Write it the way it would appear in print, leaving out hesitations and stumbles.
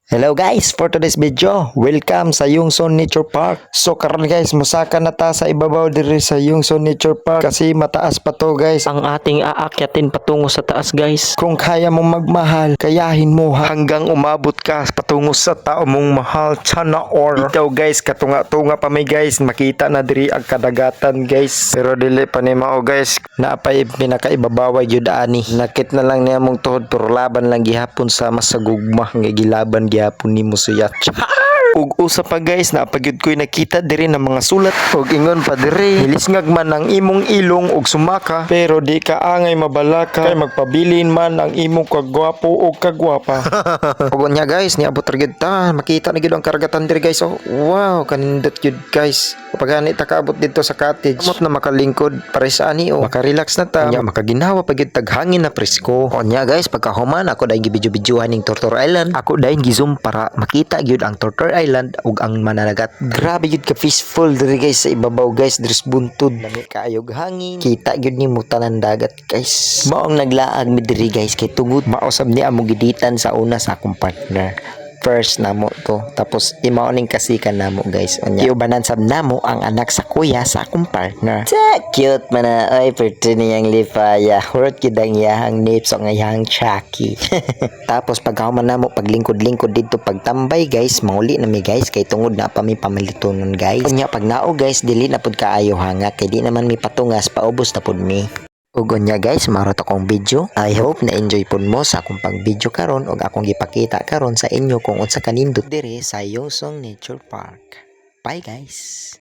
Hello guys, for today's video, welcome sa Yungson Nature Park. So karon guys, musaka na ta sa ibabaw diri sa Yungson Nature Park kasi mataas pa to guys. Ang ating aakyatin patungo sa taas, guys. Kung kaya mong magmahal, kayahin mo hanggang umabot ka patungo sa tao mong mahal. Sana or ito guys, katunga-tunga pa may guys, makita na diri ang kadagatan guys. Pero dili pa ni mao guys, naapay pinakaibabaw gyud ani. Nakit na lang niya mong tuhod pero laban lang gihapon sa masagugma nga gilaban gihapon nimo suya. Ug usa pa guys, napagyud ko'y nakita diri ng mga sulat ug ingon pa diri, hilisngag man ang imong ilong ug sumaka pero di ka angay mabalaka kay magpabilin man ang imong kagwapo ug kagwapa. Ug nya guys, niabot ra gyud ta, makita na gyud ang karagatan diri guys. Oh, wow, kanindot gyud guys. Kapag gani ta kaabot dito sa cottage, amot na makalingkod para sa ani makarelax na ta. Nya makaginawa pa gyud tag hangin na presko. O nya guys, pagkahuman ako dayon gibidyo-bidyohan ning Torture Island. Ako dayon gizum para makita gyud ang Torture Island ug ang mananagat. Grabe gyud ka peaceful diri guys sa ibabaw guys, dris buntod lami kaayog hangin. Kita gyud nimo tanan dagat guys. Maong naglaag mi diri guys kay tungod mausab ni amo giditan sa una sa akong partner. First namo to, tapos imauning kasikan namo guys. Unya iubanan sab namo ang anak sa kuya sa akong partner. Cute man na oy, perti niyang lipaya. Hurot gid ang iyahang nips o ang iyahang chaki. Tapos pagkahuman namo paglingkod-lingkod dito pagtambay guys, mauli na mi guys kay tungod na pa mi pamilitonon guys. Unya pag nao guys, dili na pud kaayo hanga kay di naman mi patungas, paubos na pud mi. Ug unya guys, marot akong video. I hope na enjoy pud mo sa akong pag-video karon ug akong gipakita karon sa inyo kung unsa kanindot diri sa Yungson Nature Park. Bye guys.